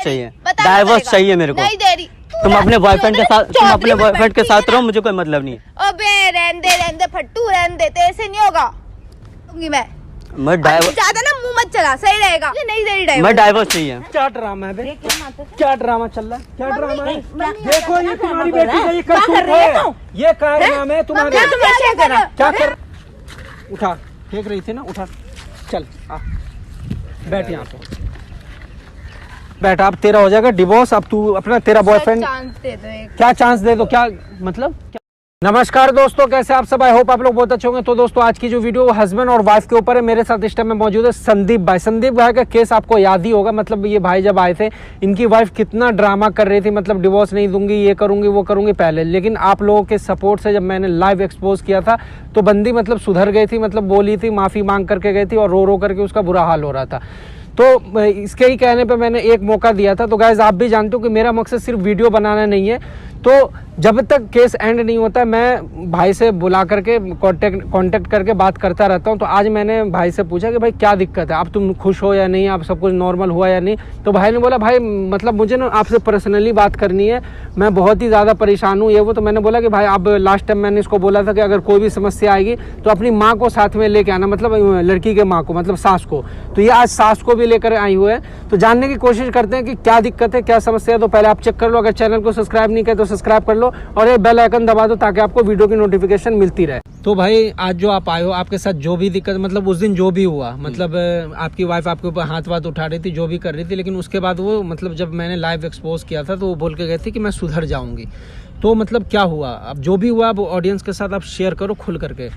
चाहिए, डाइवोर्स चाहिए मेरे को। नहीं दे रही। तुम अपने बॉयफ्रेंड के साथ रहो, मुझे कोई मतलब नहीं है। अबे रहने दे फट्टू, रहने दे, तेरे से नहीं होगा। मैं ज्यादा ना मुंह मत चला, सही रहेगा। नहीं दे रही डाइवोर्स, मैं डाइवोर्स चाहिए। क्या ड्रामा है बे? क्या ड्रामा चल रहा है? क्या ड्रामा है? देखो ये तुम्हारी बेटी का ये करतूत है, ये कारनामा है तुम्हारे। क्या कर? उठा, फेंक रही थी ना, उठा, चल आ, बैठ यहाँ पे, बैठ। अब तेरा हो जाएगा डिवोर्स। अब तू अपना, तेरा बॉयफ्रेंड, क्या चांस दे दो, क्या मतलब? नमस्कार दोस्तों, कैसे आप सब? आई होप आप लोग बहुत अच्छे होंगे। तो दोस्तों आज की जो वीडियो हस्बैंड और वाइफ के ऊपर है। मेरे साथ इस टाइम में मौजूद है संदीप भाई। संदीप भाई का केस आपको याद ही होगा। मतलब ये भाई जब आए थे, इनकी वाइफ कितना ड्रामा कर रही थी, मतलब डिवोर्स नहीं दूंगी, ये करूंगी, वो करूंगी पहले। लेकिन आप लोगों के सपोर्ट से जब मैंने लाइव एक्सपोज किया था तो बंदी मतलब सुधर गई थी, मतलब बोली थी, माफी मांग करके गई थी और रो रो करके उसका बुरा हाल हो रहा था। तो इसके ही कहने पे मैंने एक मौका दिया था। तो गाइस आप भी जानते हो कि मेरा मकसद सिर्फ वीडियो बनाना नहीं है। तो जब तक केस एंड नहीं होता मैं भाई से बुला करके कांटेक्ट करके बात करता रहता हूं। तो आज मैंने भाई से पूछा कि भाई क्या दिक्कत है, आप तुम खुश हो या नहीं, आप सब कुछ नॉर्मल हुआ या नहीं। तो भाई ने बोला भाई मतलब मुझे ना आपसे पर्सनली बात करनी है, मैं बहुत ही ज़्यादा परेशान हूँ ये वो। तो मैंने बोला कि भाई अब लास्ट टाइम मैंने इसको बोला था कि अगर कोई भी समस्या आएगी तो अपनी माँ को साथ में लेके आना, मतलब लड़की के माँ को, मतलब सास को। तो ये आज सास को भी लेकर आई हुए हैं। तो जानने की कोशिश करते हैं कि क्या दिक्कत है, क्या समस्या है। तो पहले आप चेक कर लो, अगर चैनल को सब्सक्राइब नहीं किया तो सब्सक्राइब कर लो और ये बेल आइकन दबा दो ताकि आपको वीडियो की नोटिफिकेशन मिलती रहे। तो भाई आज जो आप आए हो, आपके साथ जो भी दिक्कत, मतलब उस दिन जो भी हुआ, मतलब आपकी वाइफ आपके ऊपर हाथ वाथ उठा रही थी, जो भी कर रही थी, लेकिन उसके बाद वो मतलब जब मैंने लाइव एक्सपोज किया था तो वो बोल के गई थी कि मैं सुधर जाऊंगी। तो मतलब क्या हुआ, अब जो भी हुआ वो ऑडियंस के साथ आप शेयर करो खुल करके।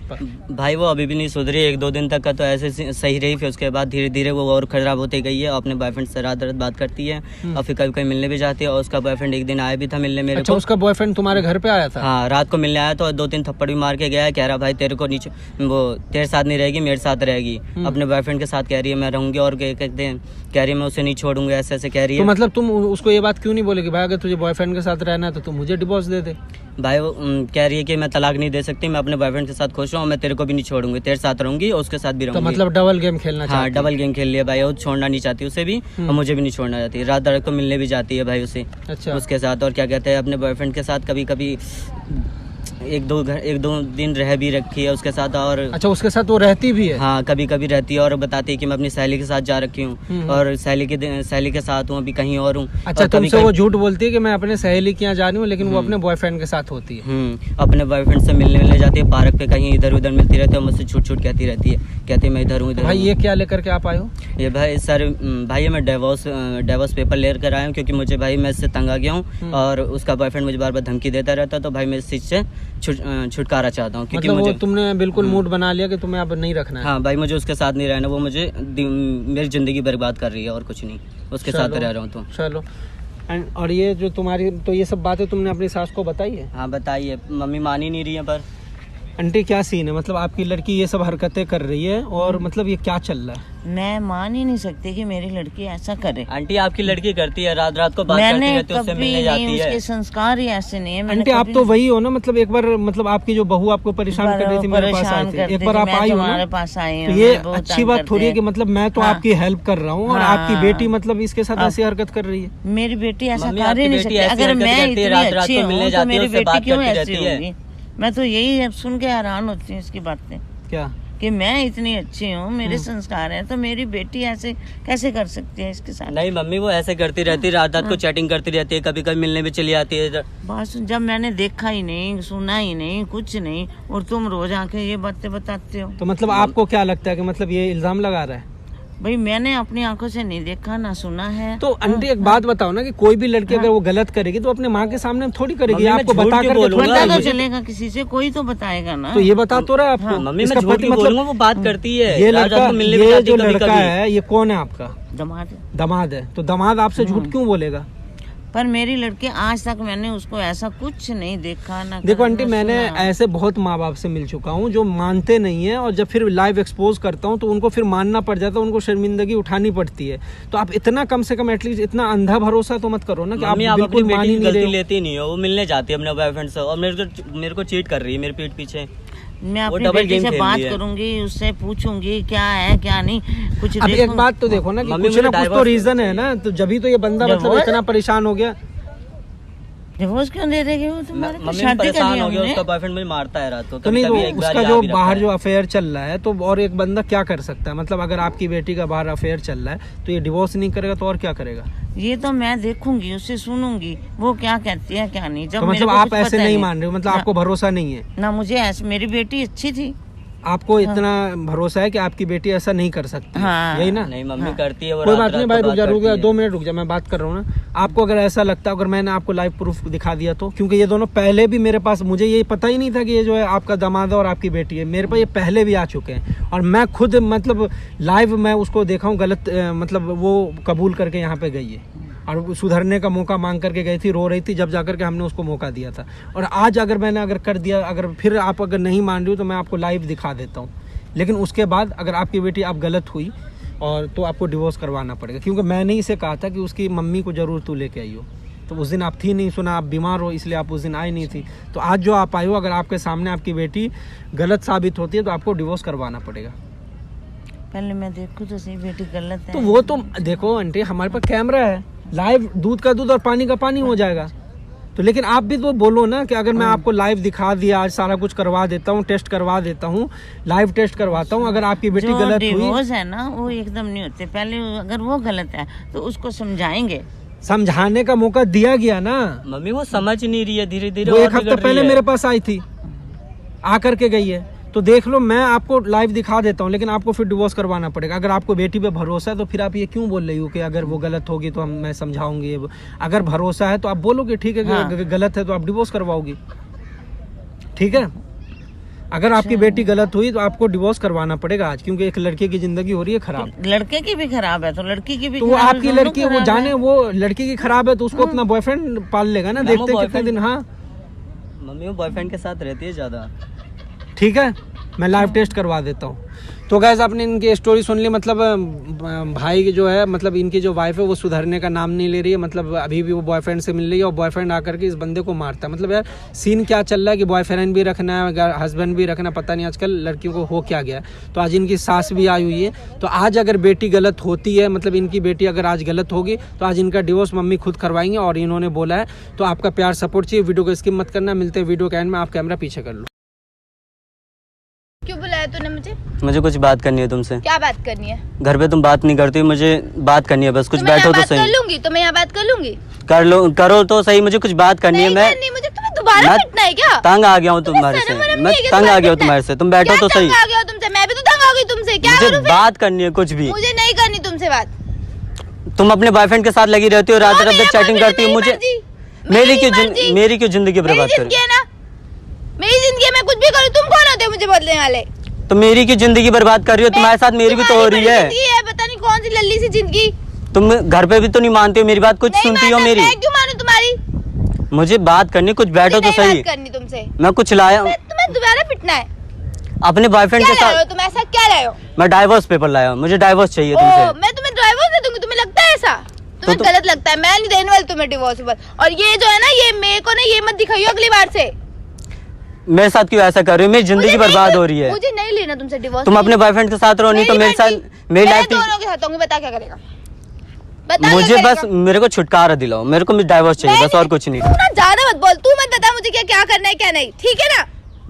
भाई वो अभी भी नहीं सुधरी, 1-2 दिन तक का तो ऐसे सही रही, फिर उसके बाद धीरे धीरे वो और खराब होती गई है। अपने बॉयफ्रेंड से रात रात बात करती है और फिर कभी कभी मिलने भी जाती है। और उसका बॉयफ्रेंड एक दिन आया भी था मिलने मेरे को। उसका बॉयफ्रेंड तुम्हारे घर पे आया था? हाँ, रात को मिलने आया तो 2-3 थप्पड़ भी मार के गया है। कह रहा भाई तेरे को नीचे, वो तेरे साथ नहीं रहेगी, मेरे साथ रहेगी। अपने बॉयफ्रेंड के साथ कह रही है मैं रहूंगी, और कहते हैं कह रही है मैं उसे नहीं छोड़ूंगा, ऐसे ऐसे कह रही है। तो मतलब तुम उसको ये बात क्यों नहीं बोले कि भाई अगर तुझे बॉयफ्रेंड के साथ रहना है तो तुम मुझे डिवोर्स दे दे? भाई वो कह रही है कि मैं तलाक नहीं दे सकती, मैं अपने बॉयफ्रेंड के साथ खुश हूँ, मैं तेरे को भी नहीं छोड़ूंगी, तेरे साथ रहूंगी और उसके साथ भी रहूंगी। तो मतलब डबल गेम खेलना चाहती है? हाँ, डबल गेम खेल लिया भाई। वो छोड़ना नहीं चाहती उसे भी और मुझे भी नहीं छोड़ना चाहती। रात रात को मिलने भी जाती है भाई उसे, अच्छा, उसके साथ। और क्या कहते हैं अपने बॉयफ्रेंड के साथ कभी कभी 1-2 दिन रह भी रखी है उसके साथ। और अच्छा, उसके साथ वो रहती भी है? हाँ, कभी कभी रहती है और बताती है कि मैं अपनी सहेली के साथ जा रखी हूँ और सहेली के साथ हूँ, अभी कहीं और हूँ। अच्छा, तुमसे वो झूठ बोलती है कि मैं अपने सहेली के यहाँ जा रही हूँ, लेकिन वो अपने बॉयफ्रेंड के साथ होती है? अपने बॉयफ्रेंड से मिलने जाती है, पार्क पे कहीं इधर उधर मिलती रहती है और मुझसे छूट कहती रहती है, कहती है मैं इधर हूँ इधर। भाई ये क्या लेकर के आप आए हो? ये भाई सर, भाई मैं डिवोर्स पेपर लेकर आया हूँ क्योंकि मुझे भाई मैं इससे तंग आ गया हूँ और उसका बॉयफ्रेंड मुझे बार बार धमकी देता रहता। तो भाई मैं इस चीज से छुटकारा चाहता हूँ क्योंकि मतलब मुझे तुमने बिल्कुल मूड बना लिया कि तुम्हें अब नहीं रखना है? हाँ भाई, मुझे उसके साथ नहीं रहना, वो मुझे मेरी जिंदगी बर्बाद कर रही है और कुछ नहीं, उसके साथ रह रहा हूँ। तो चलो। और ये जो तुम्हारी, तो ये सब बातें तुमने अपनी सास को बताई है? हाँ बताइए, मम्मी मान ही नहीं रही है। पर आंटी क्या सीन है, मतलब आपकी लड़की ये सब हरकतें कर रही है और मतलब ये क्या चल रहा है? मैं मान ही नहीं सकती कि मेरी लड़की ऐसा करे। आंटी आपकी लड़की करती है, रात रात को बात करती रहती है, उससे मिलने जाती है। उसके संस्कार ही ऐसे नहीं है। आंटी आप तो वही हो ना, मतलब एक बार मतलब आपकी जो बहू आपको परेशान कर रही थी, मेरे पास आई थी, एक बार आप आई हो ना, हमारे पास आई तो ये अच्छी बात थोड़ी है कि मतलब मैं तो आपकी हेल्प कर रहा हूँ और आपकी बेटी मतलब इसके साथ ऐसी हरकत कर रही है? मेरी बेटी ऐसा कर ही नहीं सकती। अगर मैं इतनी अच्छी हूँ तो मेरी बेटी क्यों ऐसी होगी? मैं तो यही सुन के हैरान होती हूँ इसकी बातें, क्या कि मैं इतनी अच्छी हूँ, मेरे संस्कार हैं, तो मेरी बेटी ऐसे कैसे कर सकती है इसके साथ? नहीं मम्मी, वो ऐसे करती रहती है, रात रात को चैटिंग करती रहती है, कभी कभी मिलने भी चली आती है। बस जब मैंने देखा ही नहीं, सुना ही नहीं, कुछ नहीं, और तुम रोज आके ये बातें बताते हो। तो मतलब आपको क्या लगता है कि मतलब ये इल्जाम लगा रहा है? भाई मैंने अपनी आंखों से नहीं देखा, ना सुना है। तो आंटी एक बात बताओ ना कि कोई भी लड़की अगर वो गलत करेगी तो अपने माँ के सामने थोड़ी करेगी, आपको बता कर पता तो चलेगा, किसी से कोई तो बताएगा ना। तो ये बता तो रहा है आपको। मम्मी मैं झूठ नहीं बोलूंगा, वो बात करती है। ये लड़का, ये जो लड़का है ये कौन है आपका? दामाद है। तो दामाद आपसे झूठ क्यों बोलेगा? पर मेरी लड़की आज तक मैंने उसको ऐसा कुछ नहीं देखा ना। देखो आंटी, मैंने ऐसे बहुत माँ बाप से मिल चुका हूँ जो मानते नहीं है और जब फिर लाइव एक्सपोज करता हूँ तो उनको फिर मानना पड़ जाता है, उनको शर्मिंदगी उठानी पड़ती है। तो आप इतना कम से कम एटलीस्ट इतना अंधा भरोसा तो मत करो ना कि आप बिल्कुल मान ही नहीं रहे हो। लेती नहीं हो, वो मिलने जाती है अपने बॉयफ्रेंड से और मेरे को चीट कर रही है मेरे पीठ पीछे। मैं अपनी बेटी से बात करूंगी, उससे पूछूंगी क्या है क्या नहीं कुछ। अब एक बात तो देखो ना कि कुछ ना कुछ तो रीजन है ना, तो जब भी तो ये बंदा मतलब इतना परेशान हो गया। डिवोर्स क्यों दे रहे हो तुम्हारे? मम्मी परेशान हो गया, उसका बॉयफ्रेंड मुझे मारता है रात को। तो नहीं तो उसका जो बाहर जो अफेयर चल रहा है, तो और एक बंदा क्या कर सकता है? मतलब अगर आपकी बेटी का बाहर अफेयर चल रहा है तो ये डिवोर्स नहीं करेगा तो और क्या करेगा? ये तो मैं देखूंगी, उससे सुनूंगी वो क्या कहती है क्या नहीं। जब तो मतलब आप ऐसे नहीं मान रहे हो, मतलब आपको भरोसा नहीं है ना मुझे? ऐसे मेरी बेटी अच्छी थी, आपको इतना भरोसा है कि आपकी बेटी ऐसा नहीं कर सकती? हाँ, यही ना? नहीं मम्मी करती है। कोई बात नहीं भाई, रुक जा 2 मिनट रुक जा, मैं बात कर रहा हूँ ना। आपको अगर ऐसा लगता है, अगर मैंने आपको लाइव प्रूफ दिखा दिया तो, क्योंकि ये दोनों पहले भी मेरे पास, मुझे ये पता ही नहीं था कि ये जो है आपका दामाद है और आपकी बेटी है। मेरे पास ये पहले भी आ चुके हैं और मैं खुद मतलब लाइव मैं उसको देखा हूँ गलत, मतलब वो कबूल करके यहाँ पे गई है और सुधरने का मौका मांग करके गई थी, रो रही थी, जब जाकर के हमने उसको मौका दिया था। और आज अगर मैंने अगर कर दिया, अगर फिर आप अगर नहीं मान रही हो तो मैं आपको लाइव दिखा देता हूँ। लेकिन उसके बाद अगर आपकी बेटी आप गलत हुई और तो आपको डिवोर्स करवाना पड़ेगा, क्योंकि मैंने इसे कहा था कि उसकी मम्मी को ज़रूर तू लेके आई हो। तो उस दिन आप थी नहीं, सुना आप बीमार हो इसलिए आप उस दिन आई नहीं थी। तो आज जो आप आई हो, अगर आपके सामने आपकी बेटी गलत साबित होती है तो आपको डिवोर्स करवाना पड़ेगा। पहले मैं देखूं तो सही बेटी गलत है तो वो तो देखो आंटी, हमारे पास कैमरा है, लाइव दूध का दूध और पानी का पानी हो जाएगा। तो लेकिन आप भी तो बोलो ना कि अगर मैं आपको लाइव दिखा दिया, आज सारा कुछ करवा देता हूँ, टेस्ट करवा देता हूँ, लाइव टेस्ट करवाता हूँ, अगर आपकी बेटी गलत हुई। डिवोर्स है ना वो एकदम नहीं होते, पहले अगर वो गलत है तो उसको समझाएंगे, समझाने का मौका दिया गया ना। मम्मी वो समझ नहीं रही है, धीरे धीरे। वो 1 हफ्ता पहले मेरे पास आई थी, आकर के गई है। तो देख लो, मैं आपको लाइव दिखा देता हूँ, लेकिन आपको फिर डिवोर्स करवाना पड़ेगा। अगर आपको बेटी पे भरोसा है तो फिर आप ये क्यों बोल रही हो कि अगर वो गलत होगी तो मैं समझाऊंगी। अगर भरोसा है तो आप बोलोगे ठीक है, हाँ। गलत है तो आप डिवोर्स करवाओगी, ठीक है। अगर आपकी बेटी गलत हुई तो आपको डिवोर्स करवाना पड़ेगा आज, क्योंकि एक लड़के की जिंदगी हो रही है खराब। तो लड़के की भी खराब है तो लड़की की भी, तो आपकी लड़की वो जाने, वो लड़की की खराब है तो उसको अपना बॉयफ्रेंड पाल लेगा ना, देखते कितने दिन। हाँ मम्मी वो बॉयफ्रेंड के साथ रहती है ज्यादा, ठीक है, मैं लाइव टेस्ट करवा देता हूँ। तो गाइस आपने इनकी स्टोरी सुन ली। मतलब भाई की जो है, मतलब इनकी जो वाइफ है वो सुधरने का नाम नहीं ले रही है। मतलब अभी भी वो बॉयफ्रेंड से मिल रही है और बॉयफ्रेंड आकर के इस बंदे को मारता है। मतलब यार सीन क्या चल रहा है कि बॉयफ्रेंड भी रखना है, हस्बैंड भी रखना, पता नहीं आजकल लड़कियों को हो क्या गया। तो आज इनकी सास भी आई हुई है। तो आज अगर बेटी गलत होती है, मतलब इनकी बेटी अगर आज गलत होगी तो आज इनका डिवोर्स मम्मी खुद करवाएंगे और इन्होंने बोला है। तो आपका प्यार सपोर्ट चाहिए, वीडियो को स्किप मत करना। मिलते हैं वीडियो के एंड में। आप कैमरा पीछे कर लो। क्यों बुलाया तूने मुझे? मुझे कुछ बात करनी है तुमसे। क्या बात करनी है? घर पे तुम बात नहीं करती, मुझे बात करनी है बस। कुछ बैठो तो सही। कर लूंगी तो मैं यहाँ बात कर लूंगी। कर लो, करो तो सही, मुझे कुछ बात करनी है। मैं मुझे तुम्हें दोबारा पिटना है क्या? तंग आ गया हूँ तुम्हारे से, मैं तंग आ गया हूँ तुम्हारे से। तुम बैठो तो सही। आ गया तुमसे, मैं भी तो तंग आ गई तुमसे। क्या मुझे बात करनी है कुछ भी। मुझे नहीं करनी तुमसे बात। तुम अपने बॉयफ्रेंड के साथ लगी रहती हो, रात रात चैटिंग करती हो। मुझे मेरी क्यों जिंदगी बर्बाद करो? मेरी जिंदगी में कुछ भी करूँ, तुम कौन होते हो मुझे बोलने वाले? तो मेरी की जिंदगी बर्बाद कर रही हो, तुम्हारे साथ मेरी भी तो हो रही है। पता नहीं कौन सी लल्ली सी जिंदगी। तुम घर पे भी तो नहीं मानती हो मेरी बात, कुछ सुनती हो मेरी? मैं क्यों मानूं तुम्हारी? मुझे बात करनी, कुछ बैठो तो सही। करनी तुमसे। मैं कुछ लाया हूँ। तुम्हें दोबारा पिटना है अपने बॉयफ्रेंड के साथ। तुम ऐसा क्या लाए हो? मैं डाइवोर्स पेपर लाया हूँ, मुझे डाइवोर्स चाहिए तुमसे। मैं तुम्हें डाइवोर्स दे दूंगी, तुम्हें लगता है ऐसा? तुम्हें गलत लगता है, मैं नहीं देने वाली तुम्हें डिवोर्स पेपर। और ये जो है ना, ये मेरे को ना ये मत दिखाइयो अगली बार से। मेरे साथ क्यों ऐसा कर रही हो? मेरी जिंदगी बर्बाद हो रही है। मुझे नहीं लेना तुमसे डिवोर्स। तुम अपने बॉयफ्रेंड के साथ रहो, नहीं तो मेरे साथ मेरी लाइफ। दोनों के साथ होंगे, बता क्या करेगा? मुझे बस मेरे को छुटकारा दिलाओ, मेरे को डाइवोर्स चाहिए बस, और कुछ नहीं। ज्यादा मत बोल, तू मत बता मुझे क्या करना है क्या नहीं, ठीक है ना?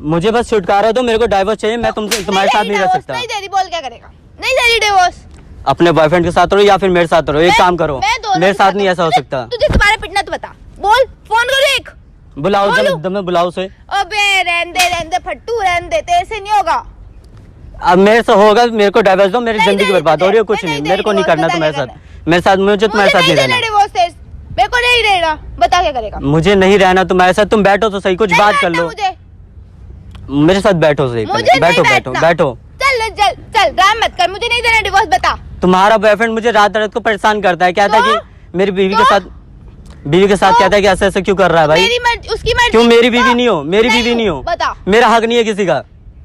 मुझे बस छुटकारा दो, मेरे को डाइवोर्स चाहिए। मैं तुमसे तुम्हारे साथ नहीं रह सकता। नहीं दे रही, बोल क्या करेगा? नहीं दे रही डिवोर्स। अपने बॉयफ्रेंड के साथ रहो या फिर मेरे साथ रहो। एक काम करो, मेरे साथ नहीं ऐसा हो सकता। तुझे दोबारा पिटना तो बता, बोल, फोन करो। एक बुलाओ, मैं बुलाओ से। अबे रहने दे फट्टू, रहने दे, तेरे से नहीं होगा। अब मेरे से होगा, मेरे को डाइवोर्स दो, मेरी जिंदगी बर्बाद हो रही है। कुछ नहीं, मेरे को नहीं करना तुम्हारे साथ। मेरे साथ मुझे तुम्हारे साथ नहीं रहना। मेरे को नहीं रहना, बता क्या करेगा? मुझे नहीं रहना तुम्हारे साथ। तुम बैठो तो सही, कुछ बात कर लो। मेरे साथ बैठो सही, बैठो बैठो बैठो। चल चल चल, ड्रामा मत कर, मुझे नहीं देना डिवोर्स, बता। तुम्हारा बॉयफ्रेंड मुझे रात रात को परेशान करता है, कहता है कि मेरी बीवी के साथ कहता है कि ऐसे ऐसे क्यों कर रहा है भाई? मेरी मर्जी, उसकी मर्जी। क्यों मेरी बीवी नहीं हो? मेरी बीवी नहीं हो, बता। मेरा हक नहीं है किसी का।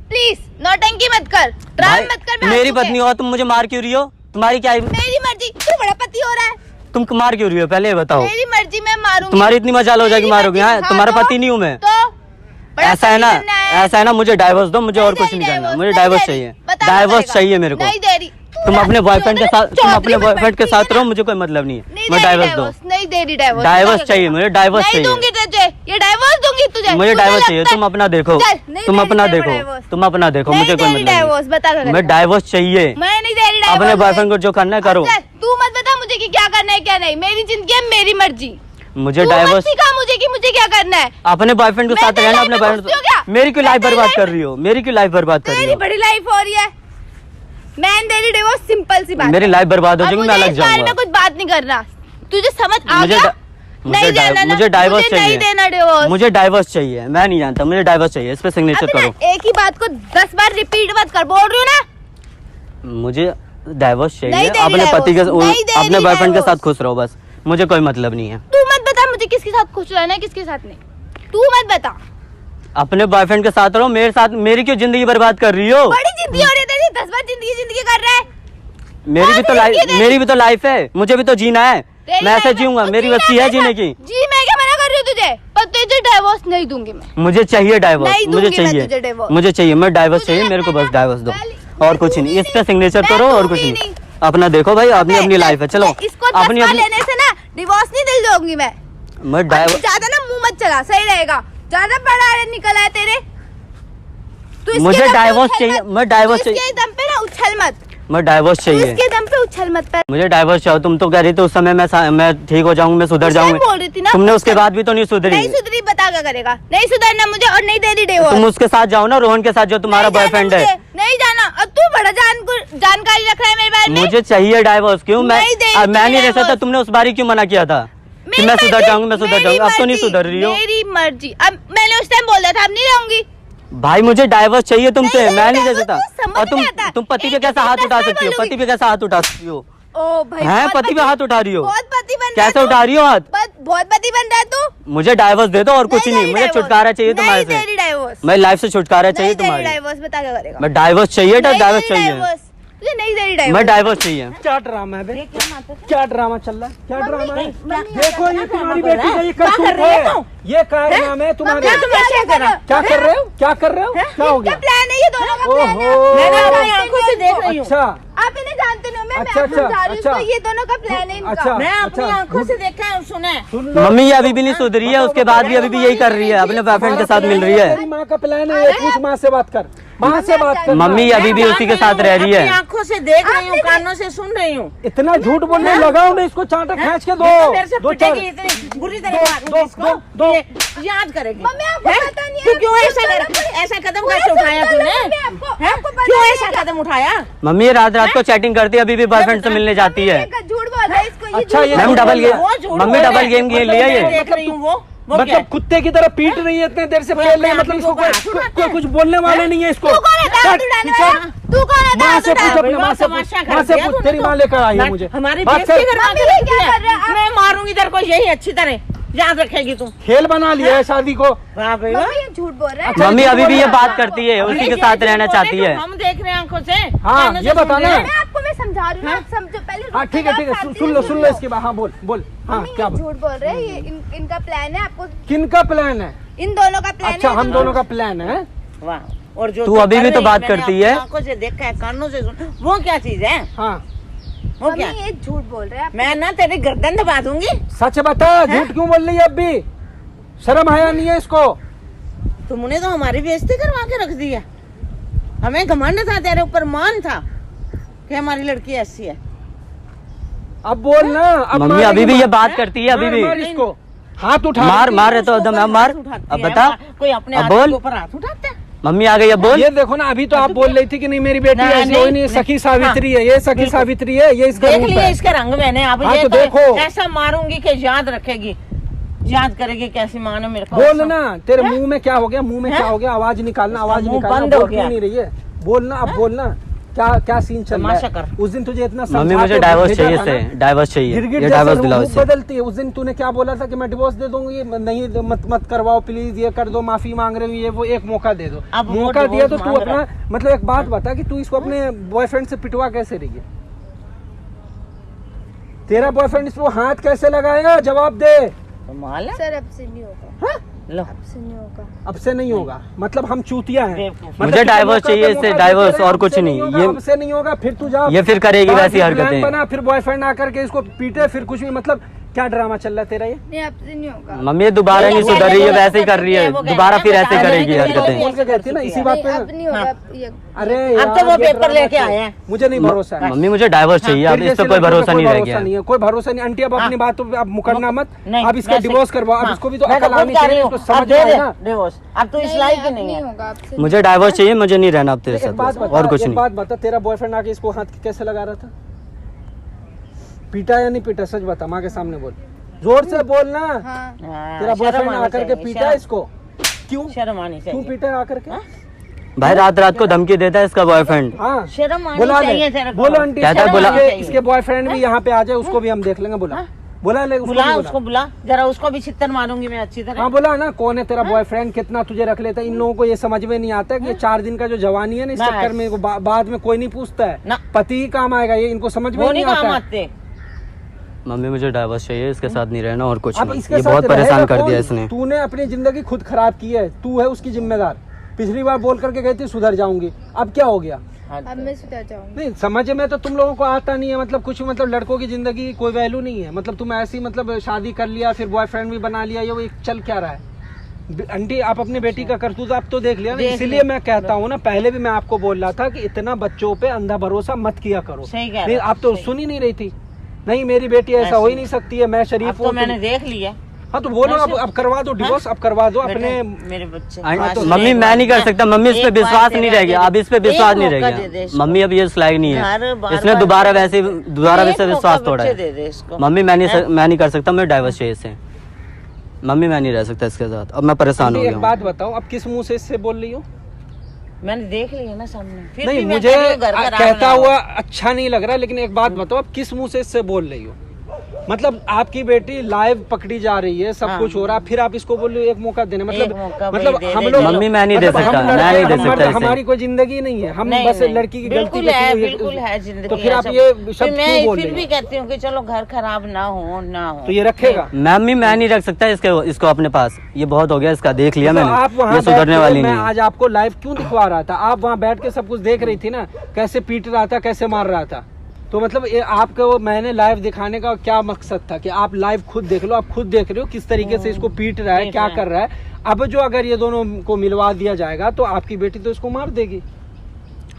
प्लीज नौटंकी मत कर, ड्रामा मत कर। मेरी पत्नी हो, तुम मुझे मार क्यों रही हो? तुम्हारी क्या? मेरी मर्जी। तू बड़ा पति हो रहा है, तुम मार क्यों रही हो? पहले ये बताओ। मेरी मर्जी, मैं मारूंगी। तुम्हारी इतनी मजाल हो जाएगी मारोगे? हाँ, तुम्हारा पति नहीं हूँ मैं। तो बड़ा ऐसा है ना, सही करना है। ऐसा है ना, मुझे डाइवोर्स दो, मुझे और कुछ नहीं करना, मुझे डाइवोर्स चाहिए, डाइवोर्स चाहिए मेरे को। नहीं दे रही तुम अपने बॉयफ्रेंड के साथ, तुम अपने बॉयफ्रेंड के साथ रहो, मुझे कोई मतलब नहीं है, मुझे डाइवोर्स दो। नहीं दे रही डाइवोर्स, डाइवोर्स चाहिए मुझे, डाइवोर्स नहीं चाहिए, दूंगी तुझे, ये डाइवोर्स दूंगी तुझे, मुझे डाइवोर्स चाहिए। तुम अपना देखो, चल, नहीं तुम दे अपना रही देखो, डाइवोर्स। तुम अपना देखो, नहीं मुझे दे कोई रही मतलब डाइवोर्स, बता क्या नहीं। करेगा? मैं डाइवोर्स चाहिए, मैं नहीं दे रही डाइवोर्स। अपने बॉयफ्रेंड को जो करना है करो। तू मत बता मुझे कि क्या करना है क्या नहीं, मेरी जिंदगी है, मेरी मर्जी। मुझे तू डाइवोर्स मत सिखा मुझे कि मुझे क्या करना है। अपने बॉयफ्रेंड के मैं साथ तेरी रहना, लाइफ अपने में बॉयफ्रेंड घुसती हूँ क्या? मेरी क्यों लाइफ मैं तेरी बर्बाद लाइफ कर रही हो, मेरी क्यों लाइफ बर्बाद कर रही तेरी हो? बड़ी लाइफ हो रही है, मैं तेरी डिवोर्स, सिंपल सी बात। मेरी लाइफ बर्बाद हो अब जाएगी, मुझे मैं अलग इस बारे जाऊंगा। में कुछ बात नहीं करना, तुझे समझ आ मुझे गया? नहीं देना ना, मुझे डाइवोर्स मुझे नहीं देना चाहिए, डिवोर्स। मुझे डाइवोर्स चाहिए, मैं नहीं जानता, मुझे डाइवोर्स चाहिए, इस पे सिग्नेचर अब ना करो। एक ही बात को 10 बार रिपीट मत कर, बोल रही हूँ ना। मुझे डाइवोर्स चाहिए, नहीं दे रही अपने पति के, डाइवोर्स, नहीं दे अपने रही बॉयफ्रेंड के डाइवोर्स। साथ खुश रहो, बस मुझे कोई मतलब नहीं है। तू मत बता मुझे किसके साथ खुश रहना है किसके साथ नहीं, तू मत बता। अपने बॉयफ्रेंड के साथ रहो, मेरे साथ, मेरी क्यों जिंदगी बर्बाद कर रही हो? बड़ी जिंदगी हो रही है तेरी, 10 बार जिंदगी जिंदगी कर रहा है। मेरी भी तो लाइफ, जिंदगी मेरी भी तो लाइफ है, मुझे भी तो जीना है, तेरी मैं ऐसे लाइफ है, जीऊंगा, तो मेरी जीना वस्ती है मेरे जीने साथ। की। जी मैं क्या मना कर रही हूँ तुझे, पर तुझे डाइवोर्स नहीं दूंगी मैं। मुझे चाहिए डाइवोर्स, नहीं मुझे दूंगी मैं तुझे चाहिए, divorce। मुझे चाहिए, मैं डाइवोर्स तुझे चाहिए, मेरे को लगता है बस डाइवोर्स दो, मैं और कुछ नहीं। इस पे सिग्नेचर मैं करो और कुछ दूंगी नहीं, नहीं। अपना देखो भाई, अपनी अपनी लाइफ है, चलो इसको 10 अपनी बार अपनी। लेने से ना डिवोर्स नहीं दिल दूंगी मैं। मैं डाइवोर्स, ज्यादा ना मुंह मत चला, सही रहेगा, ज्यादा बड़ा निकल आया तेरे। तू इसके मुझे दम पे डाइवोर्स उछल चाहिए, मत। मैं डाइवोर्स तू इसके चाहिए, दम पे ना उछल मत, मैं डाइवोर्स तू चाहिए, इसके दम पे उछल मत पर। मुझे डाइवोर्स चाहिए। तुम तो कह रही थी उस समय मैं ठीक हो जाऊंगी, मैं सुधर उसे जाऊंगी, बोल रही थी ना, तुमने उसके बाद भी तो नहीं सुधरी। नहीं सुधरी, बता क्या करेगा, नहीं सुधरना मुझे और नहीं दे दी डिवोर्स। तुम उसके साथ जाओ ना, रोहन के साथ, जो तुम्हारा नहीं जाना बॉयफ्रेंड है। मुझे, नहीं जाना। अब तू बड़ा जानकारी रख रहा है मेरे बारे में। मुझे चाहिए डाइवोर्स, क्यों मैं नहीं देगी अब मैं नहीं रह divorce। सकता? तुमने उस बारी क्यों मना किया था कि मेरी मैं सुधर मर्जी, जाऊंगी, मैं सुधर मेरी जाऊंगी? अब तो नहीं मर्जी, सुधर रही हो मेरी मर्जी। अब मैंने उस टाइम बोल दिया था, अब नहीं रहूंगी। भाई, मुझे डाइवोर्स चाहिए तुमसे, नहीं, मैं नहीं दे divorce सकता। तो समझ और में आता है। तुम पति पे एक कैसा एक हाथ दस उठा बार सकती हो? बोलूंगी। पति पे कैसा हाथ उठा सकती हो? ओ भाई, हैं, बहुत पति पे हाथ उठा रही हो? बहुत पति बन रहा है कैसे तू। उठा रही हो हाथ? बहुत पति बन रहा है तू। मुझे डाइवोर्स दे दो और कुछ नहीं नहीं, दे मुझे रही divorce। छुटकारा चाहिए तुम्हारे नहीं दे से, रही divorce। मैं लाइफ से छुटकारा चाहिए नहीं दे रही तुम्हारे। divorce, बता क्या करेगा। मैं डाइवोर्स चाहिए, नहीं डाइवोर्स दे रही चाहिए, divorce। तुझे नहीं दे रही divorce। मैं डाइवोर्स चाहिए। क्या ड्रामा है बे? ये क्या माता क्या ड्रामा चल रहा है? क्या ड्रामा है? देखो ये क्या तुम्हारी ड्रामा बेटी का ये कर करतूत रही है है, तू? ये कारनामे है तुम्हारे। क्या तुम ऐसे कर रहे हो? क्या कर रहे हो? क्या कर रहे हो? क्या हो क्या गया? प्लान है ये दोनों का प्लान है? ओहो। मैंने अपनी आंखों से देख रही हूँ, अच्छा आप इन्हें जानते नहीं हो, मैं अच्छा, आपको समझा रही हूँ, अच्छा। इसको ये दोनों का प्लान है इनका। अच्छा। मैं अपनी अच्छा। आंखों से देखा है और सुना है। सुन लो, मम्मी ये अभी भी नहीं सुधरी है, उसके बाद भी अभी भी यही कर रही है, अपने बॉयफ्रेंड के साथ मिल रही है। तेरी माँ का प्लान है, ये पूछ माँ से बात कर, माँ से बात कर। मम्मी अभी भी उसी के साथ रह रही अपनी है। आंखों से देख रही हूँ, कानों से सुन रही हूँ। इतना झूठ बोलने लगाओ ना, इसको चांटा खींच के दो, ये तो मेरे से दो चार। पिटेगी, इतनी बुरी तरह दो, मारूंगी दो, इसको। दो। ये याद करेगी। मम्मी आपको हैं? पता नहीं है, तू क्यों ऐसा ऐसा कदम कैसे उठाया तूने? हैं? क्यों ऐसा कदम उठाया? मम्मी ये रात रात को चैटिंग करती है, अभी भी बॉयफ्रेंड से मिलने जाती है। झूठ बोल रहा है इसको, ये अच्छा, झूठ ये बोल मैम रहा है। डबल गेम, वो झूठ मम्मी बोल डबल रहा है। गेम खेल लिया मैं ये। देख रही हूँ वो क्या मतलब है? कुत्ते की तरह पीट रही है इतने देर से, वो पहले अपने मतलब आप इसको को हाथ उठाते कोई हैं। कुछ बोलने वाले नहीं है इसको। तू कौन है दांत उठाने वाला? तू कौन है माँ दांत से उठाने पूछ, अपने भाई, माँ से तमाशा पूछ, कर माँ से दिया पूछ, तूने तेरी तो। माँ लेकर आई है मुझे। हमारी बात बेइज्जती कर। करवा मम्मी, के ये रखी क्या है। कर रहा है? मैं मारूंगी तेरे को यही अच्छी तरह, याद रखेगी तू। खेल बना लिया है शादी को। वाह भाई वाह। मम्मी ये झूठ बोल रहा है। अच्छा, मम्मी ये अभी भी ये बोल बात करती है, उसी के साथ रहना चाहती है। हम देख रहे हैं आंखों से। हाँ, कानों से ये सुन बता रहे ना। हैं। मैं आपको मैं समझा रही हूँ ना, समझो पहले। हाँ ठीक है, ठीक है, सुन लो इसके बाद। हाँ बोल बोल, हाँ मम्मी क्या ये बोल? झूठ बोल रहे हैं, ये इनका प्लान है, आपको किन का प्लान है? इन दोनों का प्लान है। अच्छा, हम दोनों का प्लान है। वाह। और जो तू अभी भी तो बात मैंने करती अपनी है। आंखों से देखा है, कानों से सुन, वो क्या चीज है? हाँ वो मम्मी क्या? ये झूठ बोल रहे हैं आप। मैं ना तेरी गर्दन दबा दूंगी। सच बता, झूठ क्यों बोल रही है? अब भी शर्म आया नहीं है इसको? तुमने तो हमारी बेइज्जती करवा के रख दी है। हमें घमंड था तेरे ऊपर, मान था कि हमारी लड़की ऐसी है। अब बोल ना। अब मम्मी मारेगी अभी भी मार। ये बात करती है, अभी भी मार इसको, हाथ उठा। मार मार रहे तो उसको एकदम कोई मार। हाथ उठाती अब है, बता, कोई अपने अब हाथ बोल। के ऊपर हाथ उठाता है। मम्मी आ गई, अब बोल। ये देखो ना, अभी तो आप बोल रही थी कि नहीं मेरी बेटी नहीं, ऐसी नहीं, कोई नहीं, सखी सावित्री है, ये सखी बिल्कुल। सावित्री है, ये इसका देख रूप लिया है। इसके रंग मैंने। अब हाँ, ये तो देखो। ऐसा मारूंगी कि याद रखेगी, याद करेगी कैसी माँ ने मेरे को। बोल ना, तेरे मुंह में क्या हो गया? मुंह में हैं? क्या हो गया? आवाज निकालना, आवाज मुंह निकालना। बंद हो बोल क्यों गया। नहीं रही है? बोलना, अब बोलना। क्या क्या सीन चल रहा तमाशा है? कर। उस दिन तुझे इतना मम्मी समझा मुझे के डाइवोर्स भेजा चाहिए था से, ना? डाइवोर्स चाहिए, गिरगिट ये जैसे डाइवोर्स दिलाओ रूप इससे। बदलती है। उस दिन तूने क्या बोला था कि मैं डिवोर्स दे दूंगी, ये नहीं, मत मत करवाओ प्लीज, ये कर दो, माफी मांग रही हूँ, ये वो, एक मौका दे दो। अब वो मौका दिया तो divorce तू मांग अपना, मतलब एक बात बता कि तू इसको अपने बॉयफ्रेंड से पिटवा कैसे रही है? तेरा बॉयफ्रेंड इसको हाथ कैसे लगाएगा? जवाब दे। कमाल है। सर अब से नहीं होगा। लो आपसे नहीं होगा। अब से नहीं होगा मतलब हम चूतिया हैं। बेवकूफ। मतलब मुझे डाइवोर्स चाहिए, इससे डाइवोर्स और कुछ नहीं। ये अब से नहीं होगा, फिर तू जा ये फिर करेगी वैसी प्लान हरकतें। बना, फिर बॉयफ्रेंड आकर के इसको पीटे, फिर कुछ भी मतलब क्या ड्रामा चल रहा है तेरा ये? नहीं आपसे नहीं होगा। मम्मी ये दोबारा नहीं सुधर रही है, वैसे ही कर रही है, दोबारा फिर ऐसे करेगी बोल हरकतें। के कहती है ना इसी बात नहीं पे। अब नहीं होगा ये। अरे अब तो वो पेपर लेके आए हैं। मुझे नहीं भरोसा है। मम्मी मुझे डाइवोर्स चाहिए, अब फिर इस पे जैसे कोई लड़कों भरोसा को नहीं रह भरोसा गया। नहीं है, कोई भरोसा नहीं। आंटी अब अपनी बात तो अब मुकरना मत, नहीं, अब इसका वैसे- डिवोर्स करवाओ। अब हाँ, इसको भी तो मैं अकल खुद आनी कह रही चाहिए, हूँ, इसको अब समझ दे में दे आए ना। डिवोर्स। अब तो इस नहीं, लायक अब ही नहीं है। होगा आपसे। मुझे डाइवोर्स चाहिए, मुझे नहीं रहना अब तेरे एक बात साथ बता, और कुछ एक नहीं। बात बता, तेरा बॉयफ्रेंड आके इसको हाथ कैसे लगा रहा था? पीटा या नहीं पीटा? सच बता, माँ के सामने बोल, जोर से बोलना। हाँ हाँ, तेरा शर्म बॉयफ्रेंड आनी आकर के चाहिए, पीटा शर्म- इसको? क्यों शर्म आनी क्यों चाहिए। पीटा आकर के? भाई रात रात को धमकी देता है इसका बॉयफ्रेंड। हाँ शर्म आनी बुला चाहिए ले, तेरे को। बोलो आंटी कहता है शर्म बुला- आनी चाहिए। इसके बॉयफ्रेंड भी यहाँ पे आ जाए, उसको भी हम देख लेंगे। बुला बुला ले, उसको बुला भी उसको, बुला जरा, उसको भी छित्तर मारूंगी मैं अच्छी तरह। हाँ बुला ना, कौन है तेरा बॉयफ्रेंड, कितना तुझे रख लेता है? इन लोगों को ये समझ में नहीं आता कि ये 4 दिन का जो जवानी है ना, इस बस। चक्कर में इनको बाद में कोई नहीं पूछता है। ना। पति ही काम आएगा, ये इनको समझ में वो नहीं नहीं काम आता है। आते। मम्मी मुझे डाइवोर्स चाहिए, इसके साथ नहीं रहना और कुछ अब नहीं। इसके ये साथ बहुत परेशान रहेगा कर कौन? दिया इसने। तूने अपनी जिंदगी खुद खराब की है, तू है उसकी जिम्मेदार। पिछली बार बोल करके गई थी सुधर जाऊंगी, अब क्या हो गया? अब मैं सुधर जाऊंगी। नहीं समझ में तो तुम लोगों को आता नहीं है, मतलब कुछ मतलब लड़कों की जिंदगी की कोई वैल्यू नहीं है। मतलब तुम ऐसी मतलब शादी कर लिया, फिर बॉयफ्रेंड भी बना लिया, ये वो एक चल क्या रहा है? आंटी आप अपनी बेटी का करतूत आप तो देख लिया ना, देख इसीलिए लिया। मैं कहता हूँ ना, पहले भी मैं आपको बोल रहा था कि इतना बच्चों पे अंधा भरोसा मत किया करो। सही कह नहीं रहा आप तो सही। सुन ही नहीं रही थी। नहीं मेरी बेटी ऐसा हो ही नहीं सकती है, मैं अब शरीफ तो हूँ। मैंने देख लिया। हाँ तो बोलो अब करवा दो डिवोर्स, अब करवा दो अपने। बेटे, मेरे बच्चे हाँ, तो मम्मी मैं नहीं कर सकता, मम्मी इस पे विश्वास नहीं रह गया, अब इस पे विश्वास नहीं रह गया। मम्मी अब ये लायक नहीं है, इसने दोबारा वैसे विश्वास तोड़ा है। दे दे इसको। मम्मी मैं नहीं कर सकता, मैं डाइवोर्स चाहिए इससे। मम्मी मैं नहीं रह सकता इसके साथ, अब मैं परेशान हो एक गया बात बताओ, अब किस मुंह से इससे बोल रही हो? मैंने देख लिया ना सामने। फिर नहीं भी मैं मुझे कह रही हूँ, घर खराब कहता ना हो। हुआ अच्छा नहीं लग रहा, लेकिन एक बात बताओ, अब किस मुंह से इससे बोल रही हो? मतलब आपकी बेटी लाइव पकड़ी जा रही है, सब हाँ। कुछ हो रहा है, फिर आप इसको बोल रहे हो एक मौका देने? एक मौका भाई मतलब दे हम दे, लोग मम्मी मैं नहीं दे मतलब सकता, हम मैं लड़के, नहीं दे हम मर्द, सकता इसे। हमारी कोई जिंदगी नहीं है, हम नहीं, बस नहीं, लड़की की गलती बिल्कुल पे है, शुरू हुई बिल्कुल है जिंदगी। तो फिर आप ऐसा- ये फिर शब्द मैं क्यों बोल फिर रही भी हो? कहती हूँ कि चलो घर खराब ना हो। तो ये रखेगा? मम्मी मैं नहीं रख सकता इसको अपने पास, ये बहुत हो गया इसका, देख लिया मतलब आप मैंने, वहाँ ये सुधरने बैठ के, वाली मैं नहीं है। आज आपको लाइव क्यों दिखवा रहा था? आप वहाँ बैठ के सब कुछ देख रही थी ना, कैसे पीट रहा था, कैसे मार रहा था। तो मतलब ये आपको मैंने लाइव दिखाने का क्या मकसद था कि आप लाइव खुद देख लो। आप खुद देख रहे हो किस तरीके से इसको पीट रहा है, क्या कर रहा है। अब जो अगर ये दोनों को मिलवा दिया जाएगा तो आपकी बेटी तो इसको मार देगी।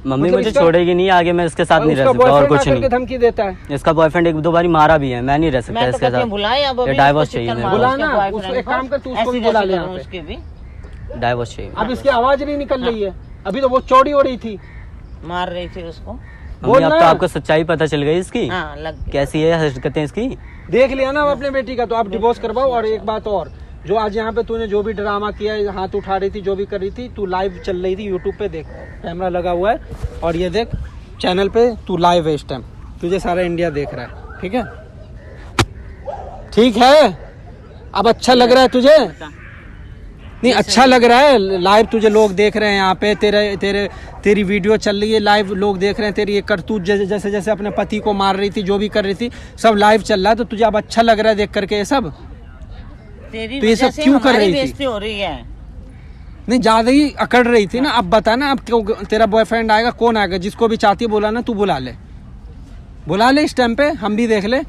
मम्मी मतलब मुझे इसका- छोड़ेगी नहीं, आगे मैं इसके साथ नहीं रह उसका सकता और बॉयफ्रेंड कुछ आकर के नहीं। धमकी देता है। इसका बॉयफ्रेंड 1-2 बार मारा भी है, मैं नहीं रह सकता मैं तो इसके कहती हूँ साथ। बुलाए अब ये अभी डाइवोर्स उसको चाहिए चिकन मेरे मारो को। बुला उसके ना, boyfriend उसको एक को। काम कर, तू उसको ऐसी भी बुला जैसी ले यहाँ करूँ पे। उसकी भी। डाइवोर्स चाहिए। अब इसकी आवाज नहीं निकल रही है, अभी तो वो चौड़ी हो रही थी। मार रही थी उसको। मम्मी अब बोलना। तो आपको सच्चाई पता चल गई इसकी, हाँ लग गई। कैसी है हरकतें इसकी। देख लिया ना अपने बेटी का, तो आप डिवोर्स करवाओ। और एक बात और, जो आज यहाँ पे तूने जो भी ड्रामा किया, हाथ उठा रही थी, जो भी कर रही थी, तू लाइव चल रही थी यूट्यूब पे, देख कैमरा लगा हुआ है और ये देख चैनल पे तू लाइव है इस टाइम, तुझे सारा इंडिया देख रहा है। ठीक है, ठीक है। अब अच्छा लग रहा है तुझे? नहीं अच्छा लग रहा है? लाइव तुझे लोग देख रहे हैं यहाँ पे, तेरी वीडियो चल रही है, लाइव लोग देख रहे हैं तेरी ये करतूत, जैसे जैसे अपने पति को मार रही थी, जो भी कर रही थी, सब लाइव चल रहा है। तो तुझे अब अच्छा लग रहा है देख करके ये सब? तेरी तो ये वजह सब से क्यों कर हमारी रही थी? बेइज्जती हो रही है। नहीं ज्यादा ही अकड़ रही थी ना। अब बता ना, अब क्यों तेरा बॉयफ्रेंड आएगा? कौन आएगा? जिसको भी चाहती बोला ना, तू बुला ले इस टाइम पे, हम भी देख ले।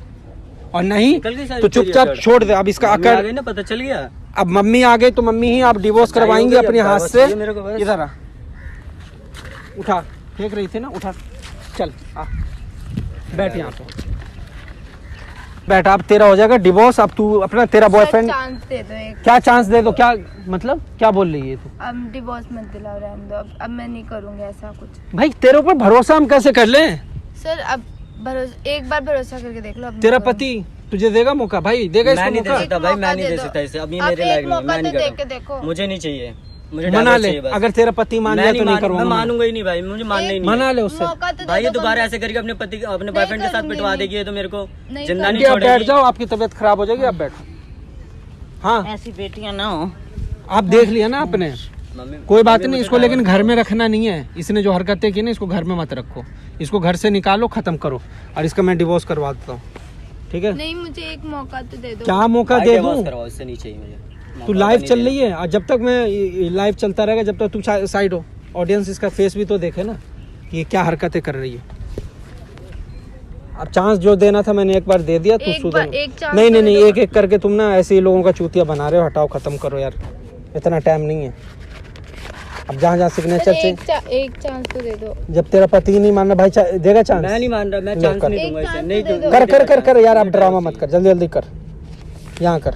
और नहीं तो चुपचाप छोड़ दे। अब इसका अकड़ ना पता चल गया। अब मम्मी आ गई तो मम्मी ही आप डिवोर्स करवाएंगे अपने हाथ से। मेरे को बस। इधर आ, उठा, फेंक रही थी ना, उठा, चल आ, बैठ यहाँ पे बैठ। अब तेरा हो जाएगा डिवोर्स। अब तू अपना, तेरा बॉयफ्रेंड, चांस दे दो एक। क्या चांस दे दो? क्या मतलब क्या बोल रही है तू? अब डिवोर्स मत दिलाओ, रहने दो। अब मैं नहीं करूँगी ऐसा कुछ। भाई तेरे ऊपर भरोसा हम कैसे कर लें? सर अब एक बार भरोसा करके देख लो। अब तेरा नहीं करूँगी। पति तुझे देगा मौका? भाई देगा मैं इसको नहीं दे मौका? सकता भाई, मौका मैं नहीं दे दे दो। सकता इसे, अभी आप मेरे एक लायक नहीं, मौका मैं नहीं तो कर देख के रहा देखो। हूँ। मुझे नहीं चाहिए, मुझे मना डाइवोर्स ले, चाहिए बस। अगर तेरा पति मान मैं लिया नहीं तो नहीं मैं करवाऊंगा। मानूंगा ही नहीं भाई, मुझे मानना ही नहीं मना है। ले उससे। मौका तो दे भाई ये दो, दोबारा मम्मी। ऐसे करके अपने बॉयफ्रेंड के साथ करूंगी, पिटवा नहीं। देगी, तो मेरे को नहीं जिंदा आंटी नहीं आप बैठ छोड़ेगी। जाओ, आपकी तबीयत खराब हो जाएगी, आप बैठो। हाँ ऐसी बेटियां ना हो। आप देख लिया ना आपने, मम्मी कोई बात नहीं। इसको लेकिन घर में रखना नहीं है। इसने जो हरकतें की ना, इसको घर में मत रखो, इसको घर से निकालो, खत्म करो। और इसका मैं डिवोर्स करवा देता हूँ, ठीक है? नहीं मुझे एक मौका तो दे दो। क्या मौका भाई दे divorce दूं? करवाओ, इससे नहीं चाहिए मुझे। तू लाइव चल रही है, और जब तक मैं लाइव चलता रहेगा, जब तक तू साइड हो, ऑडियंस इसका फेस भी तो देखे ना कि ये क्या हरकतें कर रही है। अब चांस जो देना था मैंने एक बार दे दिया, तू सुधर। नहीं, एक एक करके तुम ना ऐसे ही लोगों का चूतिया बना रहे हो। हटाओ, खत्म करो यार, इतना टाइम नहीं है। अब जहाँ सिग्नेचर एक चांस तो दे दो। जब तेरा पति नहीं मान रहा भाई, देगा चांस? मैं नहीं मान रहा, मैं चांस नहीं दूंगा इसे, नहीं दूंगा। कर यार, आप ड्रामा मत कर, जल्दी जल्दी कर, यहाँ कर।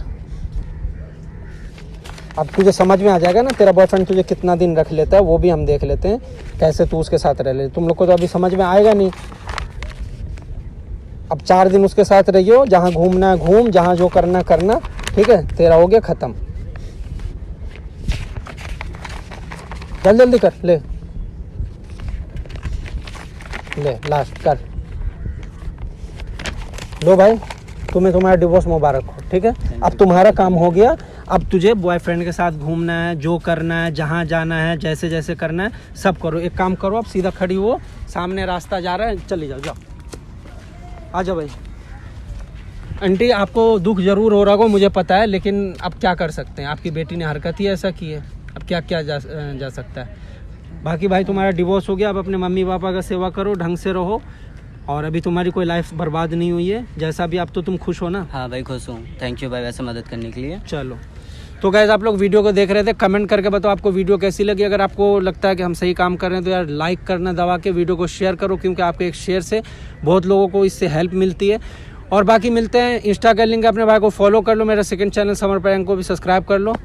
अब तुझे समझ में आ जाएगा ना, तेरा बॉयफ्रेंड तुझे कितना दिन रख लेता है वो भी हम देख लेते हैं, कैसे तू उसके साथ रह ले। तुम लोग को तो अभी समझ में आएगा नहीं। अब 4 दिन उसके साथ रहियो, जहाँ घूमना है घूम, जहाँ जो करना करना, ठीक है? तेरा हो गया खत्म। जल्दी जल्दी कर, ले लास्ट कर लो भाई, तुम्हारा डिवोर्स मुबारक हो, ठीक है? अब तुम्हारा काम हो गया। अब तुझे बॉयफ्रेंड के साथ घूमना है, जो करना है, जहाँ जाना है, जैसे जैसे करना है सब करो। एक काम करो, अब सीधा खड़ी हो, सामने रास्ता जा रहा है, चली जाओ, आ जाओ भाई। आंटी, आपको दुख जरूर हो रहा होगा, मुझे पता है, लेकिन अब क्या कर सकते हैं, आपकी बेटी ने हरकत ही ऐसा की है, अब क्या क्या जा सकता है। बाकी भाई तुम्हारा डिवोर्स हो गया, अब अपने मम्मी पापा का सेवा करो, ढंग से रहो, और अभी तुम्हारी कोई लाइफ बर्बाद नहीं हुई है, जैसा भी। अब तो तुम खुश हो ना? हाँ भाई, खुश हूँ। थैंक यू भाई वैसे मदद करने के लिए। चलो, तो गाइस आप लोग वीडियो को देख रहे थे, कमेंट करके बताओ आपको वीडियो कैसी लगी। अगर आपको लगता है कि हम सही काम कर रहे हैं तो यार लाइक करना दबा के वीडियो को शेयर करो, क्योंकि आपके एक शेयर से बहुत लोगों को इससे हेल्प मिलती है। और बाकी मिलते हैं, इंस्टा का लिंक अपने भाई को फॉलो कर लो, मेरा सेकंड चैनल समर प्रियंका को भी सब्सक्राइब कर लो।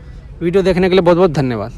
वीडियो देखने के लिए बहुत बहुत धन्यवाद।